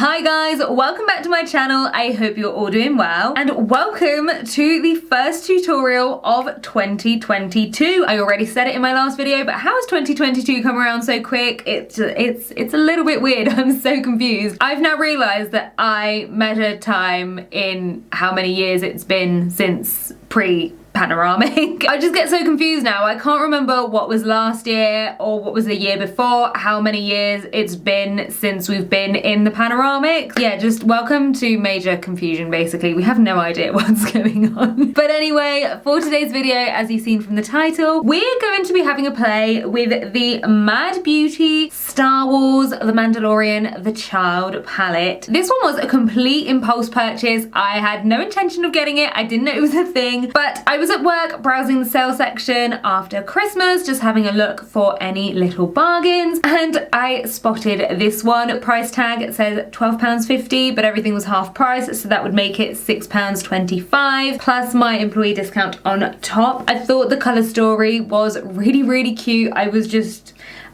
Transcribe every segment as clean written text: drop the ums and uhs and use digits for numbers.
Hi guys, welcome back to my channel. I hope you're all doing well and welcome to the first tutorial of 2022. I already said it in my last video, but how has 2022 come around so quick? It's a little bit weird. I'm so confused. I've now realized that I measure time in how many years it's been since pre-panoramic. I just get so confused now. I can't remember what was last year or what was the year before, how many years it's been since we've been in the panoramic. Yeah, just welcome to major confusion basically. We have no idea what's going on. But anyway, for today's video, as you've seen from the title, we're going to be having a play with the Mad Beauty Star Wars The Mandalorian The Child palette. This one was a complete impulse purchase. I had no intention of getting it. I didn't know it was a thing, but I was at work browsing the sale section after Christmas, just having a look for any little bargains, and I spotted this one. Price tag says £12.50, but everything was half price, so that would make it £6.25 plus my employee discount on top. I thought the colour story was really cute. I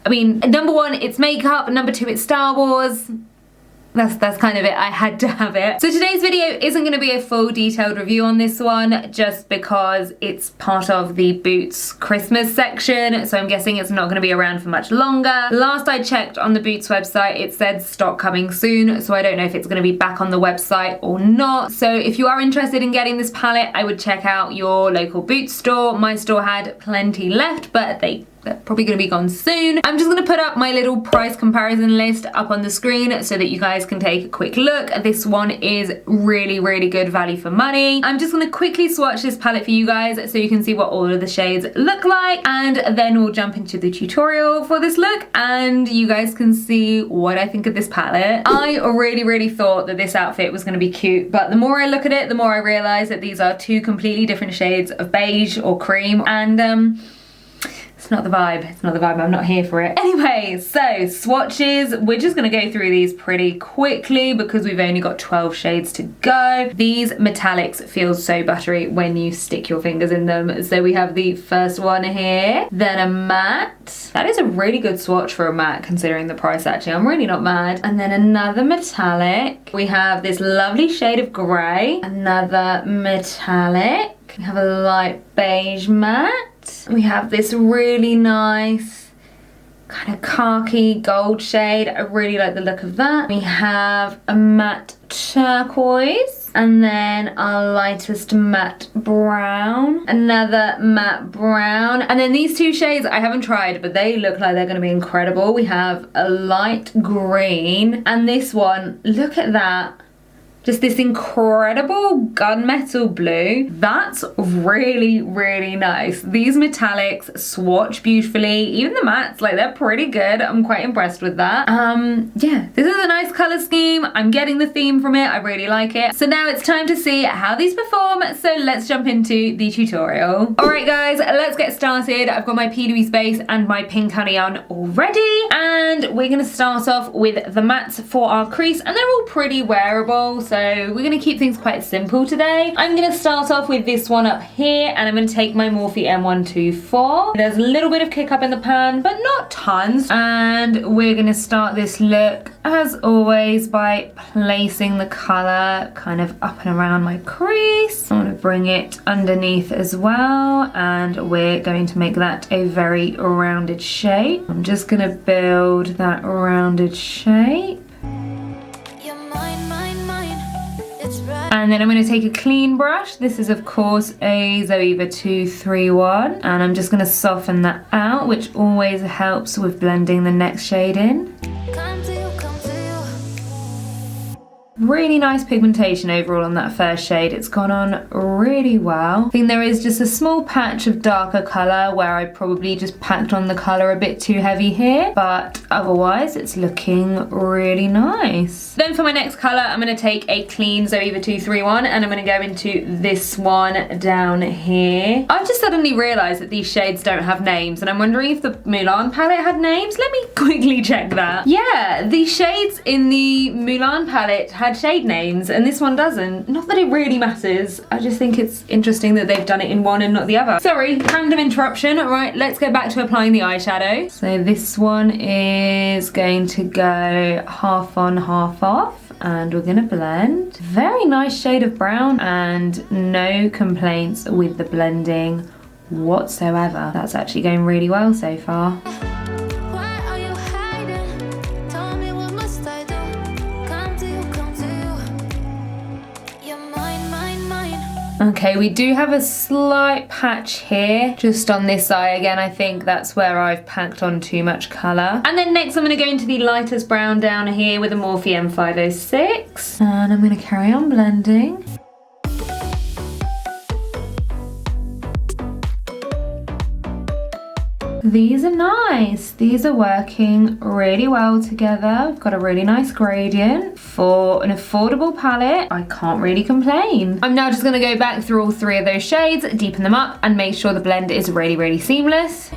mean, number one, it's makeup, number two, it's Star Wars. That's kind of it. I had to have it. So today's video isn't going to be a full detailed review on this one, just because it's part of the Boots Christmas section, so I'm guessing it's not going to be around for much longer. Last I checked on the Boots website, it said stock coming soon, so I don't know if it's going to be back on the website or not. So if you are interested in getting this palette, I would check out your local Boots store. My store had plenty left, but they're probably going to be gone soon. I'm just going to put up my little price comparison list up on the screen so that you guys can take a quick look. This one is really good value for money. I'm just going to quickly swatch this palette for you guys so you can see what all of the shades look like, and then we'll jump into the tutorial for this look and you guys can see what I think of this palette. I really thought that this outfit was going to be cute, but the more I look at it, the more I realize that these are two completely different shades of beige or cream, and it's not the vibe. It's not the vibe. I'm not here for it. Anyway, so swatches. We're just going to go through these pretty quickly because we've only got 12 shades to go. These metallics feel so buttery when you stick your fingers in them. So we have the first one here, then a matte. That is a really good swatch for a matte considering the price actually. I'm really not mad. And then another metallic. We have this lovely shade of grey. Another metallic. We have a light beige matte. We have this really nice kind of khaki gold shade. I really like the look of that. We have a matte turquoise, and then our lightest matte brown, another matte brown, and then these two shades I haven't tried, but they look like they're going to be incredible. We have a light green, and this one, look at that. Just this incredible gunmetal blue. That's really nice. These metallics swatch beautifully. Even the mattes, like, they're pretty good. I'm quite impressed with that. Yeah, this is a nice color scheme. I'm getting the theme from it. I really like it. So now it's time to see how these perform. So let's jump into the tutorial. All right, guys, let's get started. I've got my P. Louise base and my pink honey on already. And we're gonna start off with the mattes for our crease, and they're all pretty wearable. So we're going to keep things quite simple today. I'm going to start off with this one up here, and I'm going to take my Morphe M124. There's a little bit of kick up in the pan, but not tons. And we're going to start this look, as always, by placing the colour kind of up and around my crease. I'm going to bring it underneath as well, and we're going to make that a very rounded shape. I'm just going to build that rounded shape. And then I'm going to take a clean brush. This is of course a Zoeva 231, and I'm just going to soften that out, which always helps with blending the next shade in. Really nice pigmentation overall on that first shade. It's gone on really well. I think there is just a small patch of darker colour where I probably just packed on the colour a bit too heavy here, but otherwise it's looking really nice. Then for my next colour, I'm going to take a clean Zoeva 231 and I'm going to go into this one down here. I've just suddenly realised that these shades don't have names, and I'm wondering if the Mulan palette had names. Let me quickly check that. Yeah, the shades in the Mulan palette had had shade names and this one doesn't. Not that it really matters, I just think it's interesting that they've done it in one and not the other. Sorry, random interruption. Right, let's go back to applying the eyeshadow. So this one is going to go half on, half off, and we're gonna blend. Very nice shade of brown and no complaints with the blending whatsoever. That's actually going really well so far. Okay, we do have a slight patch here, just on this eye. Again, I think that's where I've packed on too much colour. And then next I'm going to go into the lightest brown down here with a Morphe M506. And I'm going to carry on blending. These are nice. These are working really well together. We've got a really nice gradient. For an affordable palette, I can't really complain. I'm now just going to go back through all three of those shades, deepen them up, and make sure the blend is really, really seamless.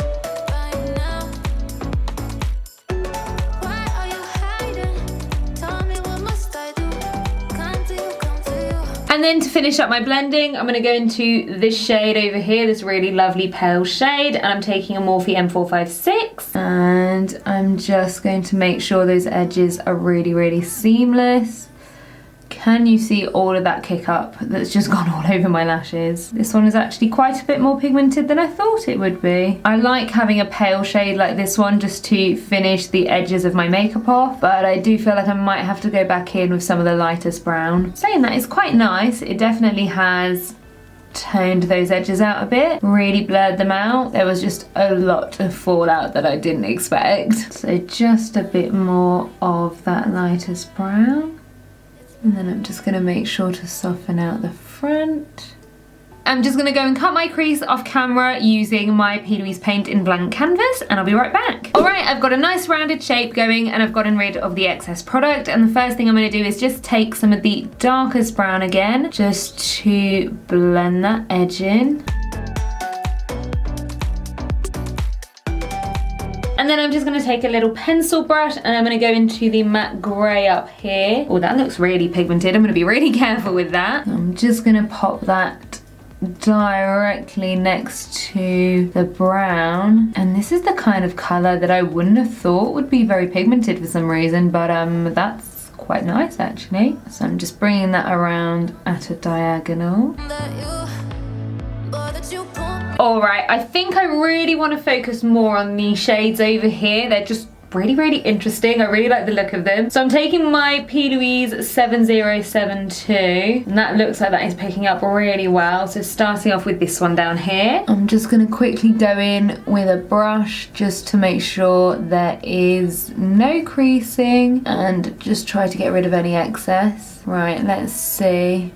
And then to finish up my blending, I'm going to go into this shade over here, this really lovely pale shade, and I'm taking a Morphe M456, and I'm just going to make sure those edges are really, really seamless. Can you see all of that kick up that's just gone all over my lashes? This one is actually quite a bit more pigmented than I thought it would be. I like having a pale shade like this one just to finish the edges of my makeup off, but I do feel like I might have to go back in with some of the lightest brown. Saying that, it's quite nice. It definitely has toned those edges out a bit, really blurred them out. There was just a lot of fallout that I didn't expect. So just a bit more of that lightest brown. And then I'm just going to make sure to soften out the front. I'm just going to go and cut my crease off camera using my P. Louise paint in blank canvas, and I'll be right back. Alright, I've got a nice rounded shape going and I've gotten rid of the excess product, and the first thing I'm going to do is just take some of the darkest brown again, just to blend that edge in. And then I'm just going to take a little pencil brush and I'm going to go into the matte grey up here. Oh, that looks really pigmented. I'm going to be really careful with that. I'm just going to pop that directly next to the brown. And this is the kind of colour that I wouldn't have thought would be very pigmented for some reason, but that's quite nice actually. So I'm just bringing that around at a diagonal. Alright, I think I really want to focus more on these shades over here. They're just really, really interesting. I really like the look of them. So I'm taking my P. Louise 7072, and that looks like that is picking up really well. So starting off with this one down here. I'm just going to quickly go in with a brush just to make sure there is no creasing and just try to get rid of any excess. Right, let's see.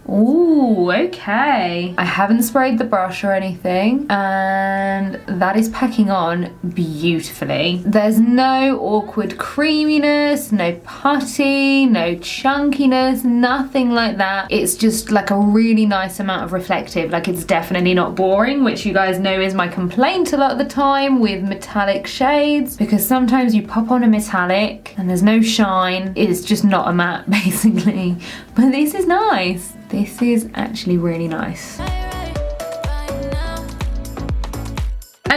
Ooh, okay. I haven't sprayed the brush or anything, and that is packing on beautifully. There's no awkward creaminess, no putty, no chunkiness, nothing like that. It's just like a really nice amount of reflective. Like, it's definitely not boring, which you guys know is my complaint a lot of the time with metallic shades, because sometimes you pop on a metallic and there's no shine. It's just not a matte, basically. But this is nice. This is actually really nice. And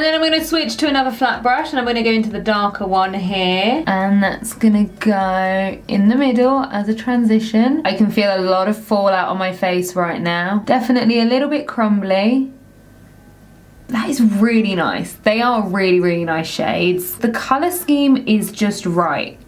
then I'm going to switch to another flat brush and I'm going to go into the darker one here. And that's going to go in the middle as a transition. I can feel a lot of fallout on my face right now. Definitely a little bit crumbly. That is really nice. They are really, really nice shades. The colour scheme is just right.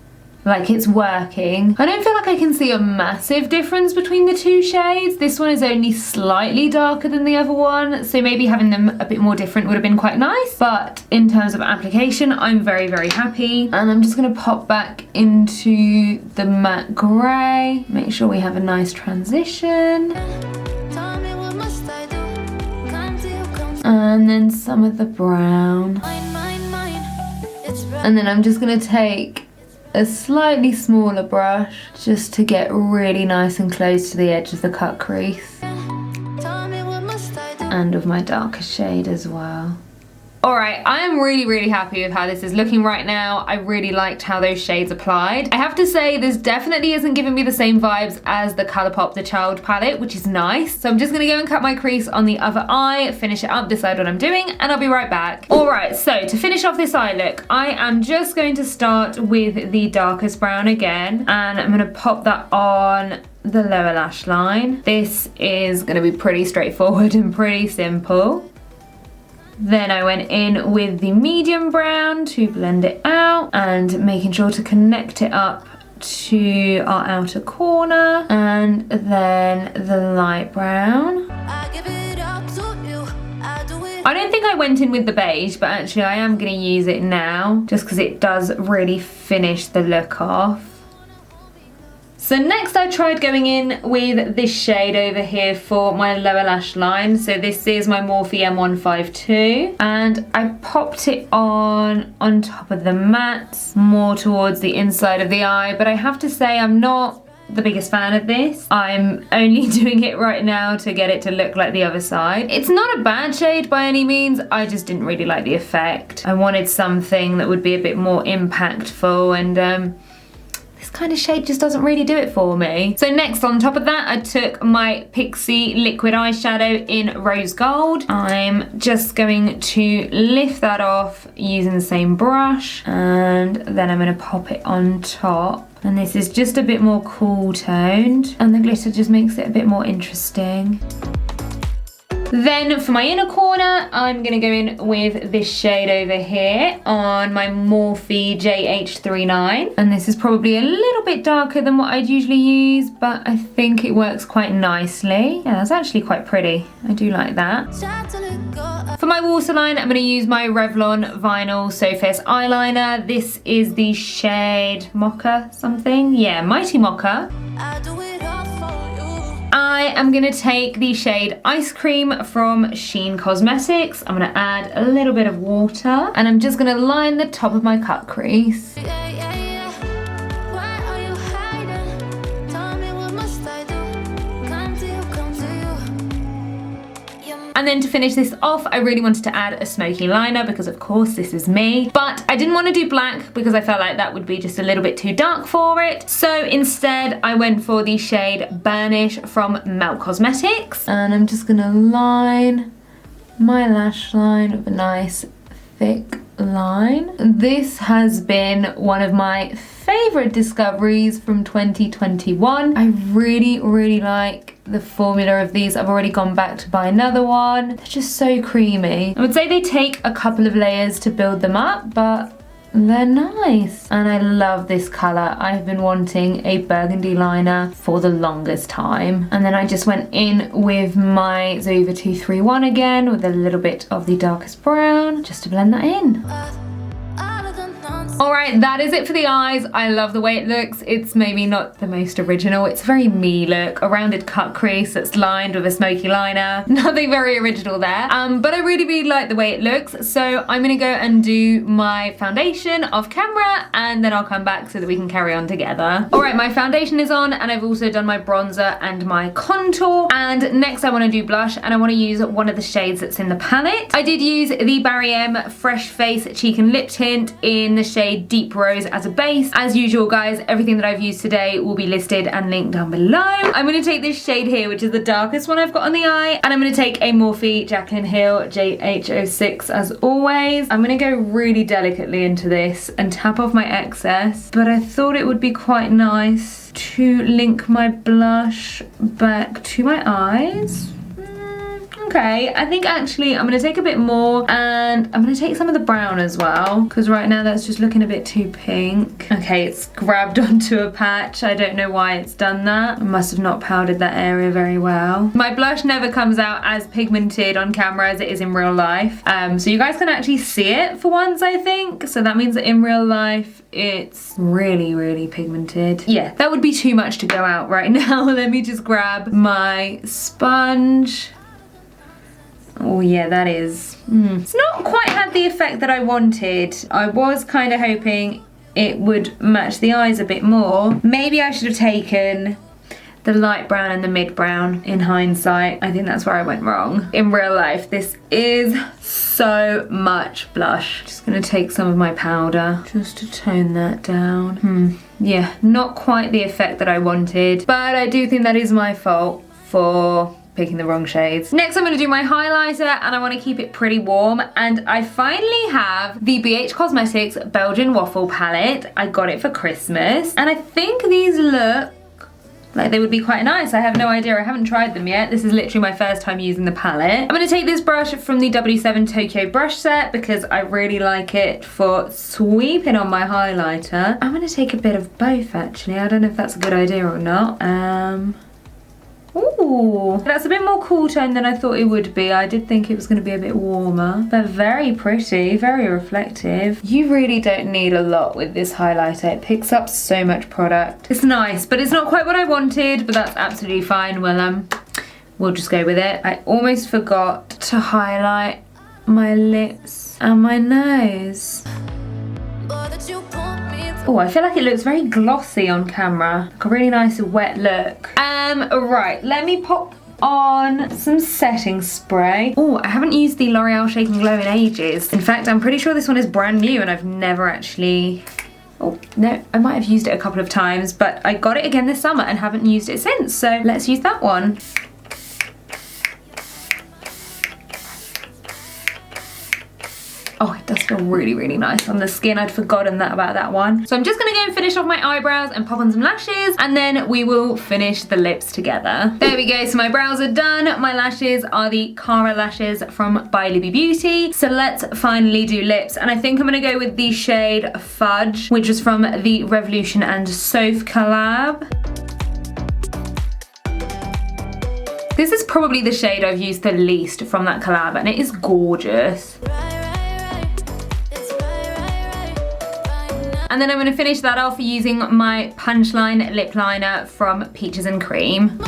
Like, it's working. I don't feel like I can see a massive difference between the two shades. This one is only slightly darker than the other one, so maybe having them a bit more different would have been quite nice. But in terms of application, I'm very, very happy. And I'm just going to pop back into the matte grey. Make sure we have a nice transition. And then some of the brown. And then I'm just going to take a slightly smaller brush just to get really nice and close to the edge of the cut crease. And of my darker shade as well. Alright, I am really happy with how this is looking right now. I really liked how those shades applied. I have to say this definitely isn't giving me the same vibes as the Colourpop The Child palette, which is nice. So I'm just gonna go and cut my crease on the other eye, finish it up, decide what I'm doing, and I'll be right back. Alright, so to finish off this eye look, I am just going to start with the darkest brown again, and I'm gonna pop that on the lower lash line. This is gonna be pretty straightforward and pretty simple. Then I went in with the medium brown to blend it out and making sure to connect it up to our outer corner, and then the light brown. I don't think I went in with the beige, but actually I am going to use it now just because it does really finish the look off. So next I tried going in with this shade over here for my lower lash line. So this is my Morphe M152, and I popped it on top of the matte, more towards the inside of the eye. But I have to say I'm not the biggest fan of this. I'm only doing it right now to get it to look like the other side. It's not a bad shade by any means, I just didn't really like the effect. I wanted something that would be a bit more impactful, and this kind of shade just doesn't really do it for me. So next on top of that, I took my Pixie liquid eyeshadow in Rose Gold. I'm just going to lift that off using the same brush, and then I'm going to pop it on top. And this is just a bit more cool toned, and the glitter just makes it a bit more interesting. Then for my inner corner, I'm going to go in with this shade over here on my Morphe JH39. And this is probably a little bit darker than what I'd usually use, but I think it works quite nicely. Yeah, that's actually quite pretty. I do like that. For my waterline, I'm going to use my Revlon Vinyl So Fierce eyeliner. This is the shade Mocha something. Yeah, Mighty Mocha. I am going to take the shade Ice Cream from Sheen Cosmetics. I'm going to add a little bit of water, and I'm just going to line the top of my cut crease. And then to finish this off, I really wanted to add a smoky liner because of course this is me, but I didn't want to do black because I felt like that would be just a little bit too dark for it. So instead I went for the shade Burnish from Melt Cosmetics, and I'm just gonna line my lash line with a nice thick line. This has been one of my favorite discoveries from 2021. I really like the formula of these. I've already gone back to buy another one. They're just so creamy. I would say they take a couple of layers to build them up, but they're nice. And I love this colour. I've been wanting a burgundy liner for the longest time. And then I just went in with my Zova 231 again with a little bit of the darkest brown just to blend that in. Alright, that is it for the eyes. I love the way it looks. It's maybe not the most original. It's a very me look. A rounded cut crease that's lined with a smoky liner. Nothing very original there. But I really like the way it looks. So I'm going to go and do my foundation off camera, and then I'll come back so that we can carry on together. Alright, my foundation is on, and I've also done my bronzer and my contour. And next I want to do blush, and I want to use one of the shades that's in the palette. I did use the Barry M Fresh Face Cheek and Lip Tint in the shade Deep Rose as a base. As usual guys, everything that I've used today will be listed and linked down below. I'm going to take this shade here, which is the darkest one I've got on the eye, and I'm going to take a Morphe Jaclyn Hill JH06 as always. I'm going to go really delicately into this and tap off my excess, but I thought it would be quite nice to link my blush back to my eyes. Okay, I think actually I'm going to take a bit more, and I'm going to take some of the brown as well, because right now that's just looking a bit too pink. Okay, it's grabbed onto a patch. I don't know why it's done that. I must have not powdered that area very well. My blush never comes out as pigmented on camera as it is in real life. So you guys can actually see it for once, I think. So that means that in real life it's really pigmented. Yeah, that would be too much to go out right now. Let me just grab my sponge. Oh yeah, that is. It's not quite had the effect that I wanted. I was kind of hoping it would match the eyes a bit more. Maybe I should have taken the light brown and the mid brown in hindsight. I think that's where I went wrong. In real life, this is so much blush. Just gonna take some of my powder just to tone that down. Yeah, not quite the effect that I wanted, but I do think that is my fault for picking the wrong shades. Next I'm going to do my highlighter, and I want to keep it pretty warm, and I finally have the BH Cosmetics Belgian Waffle palette. I got it for Christmas, and I think these look like they would be quite nice. I have no idea, I haven't tried them yet. This is literally my first time using the palette. I'm going to take this brush from the W7 Tokyo brush set because I really like it for sweeping on my highlighter. I'm going to take a bit of both actually. I don't know if that's a good idea or not. Ooh, that's a bit more cool tone than I thought it would be. I did think it was going to be a bit warmer, but very pretty, very reflective. You really don't need a lot with this highlighter. It picks up so much product. It's nice, but it's not quite what I wanted, but that's absolutely fine. Well, we'll just go with it. I almost forgot to highlight my lips and my nose. Oh, I feel like it looks very glossy on camera. Like a really nice wet look. Right, let me pop on some setting spray. Oh, I haven't used the L'Oreal Shake and Glow in ages. In fact, I'm pretty sure this one is brand new and I've never actually... Oh, no, I might have used it a couple of times, but I got it again this summer and haven't used it since, so let's use that one. Oh, it does feel really, really nice on the skin. I'd forgotten about that one. So I'm just gonna go and finish off my eyebrows and pop on some lashes, and then we will finish the lips together. There we go, so my brows are done. My lashes are the Cara lashes from by Libby Beauty. So let's finally do lips. And I think I'm gonna go with the shade Fudge, which is from the Revolution and Soph collab. This is probably the shade I've used the least from that collab, and it is gorgeous. And then I'm going to finish that off using my Punchline lip liner from Peaches and Cream.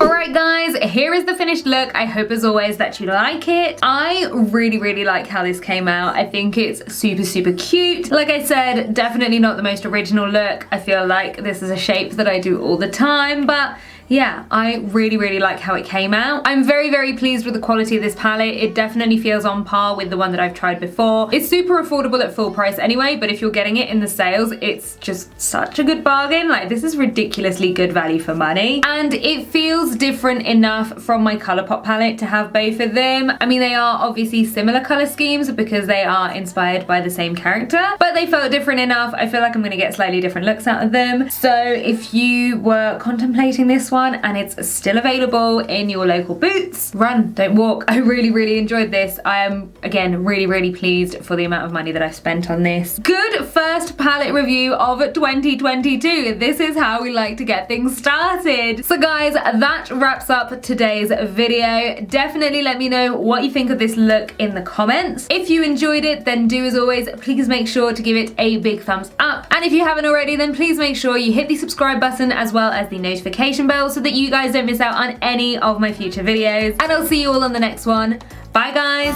Alright guys, here is the finished look. I hope as always that you like it. I really, really like how this came out. I think it's super, super cute. Like I said, definitely not the most original look. I feel like this is a shape that I do all the time, but yeah, I really, really like how it came out. I'm very, very pleased with the quality of this palette. It definitely feels on par with the one that I've tried before. It's super affordable at full price anyway, but if you're getting it in the sales, it's just such a good bargain. Like, this is ridiculously good value for money. And it feels different enough from my Colourpop palette to have both of them. I mean, they are obviously similar color schemes because they are inspired by the same character, but they felt different enough. I feel like I'm gonna get slightly different looks out of them. So if you were contemplating this one and it's still available in your local Boots, run, don't walk. I really, really enjoyed this. I am, again, really, really pleased for the amount of money that I've spent on this. Good first palette review of 2022. This is how we like to get things started. So guys, that wraps up today's video. Definitely let me know what you think of this look in the comments. If you enjoyed it, then do as always, please make sure to give it a big thumbs up. And if you haven't already, then please make sure you hit the subscribe button as well as the notification bell so that you guys don't miss out on any of my future videos. And I'll see you all on the next one. Bye guys!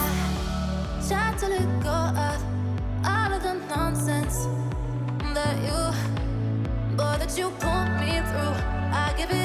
Try to let go of all of the nonsense that you put me through. I give it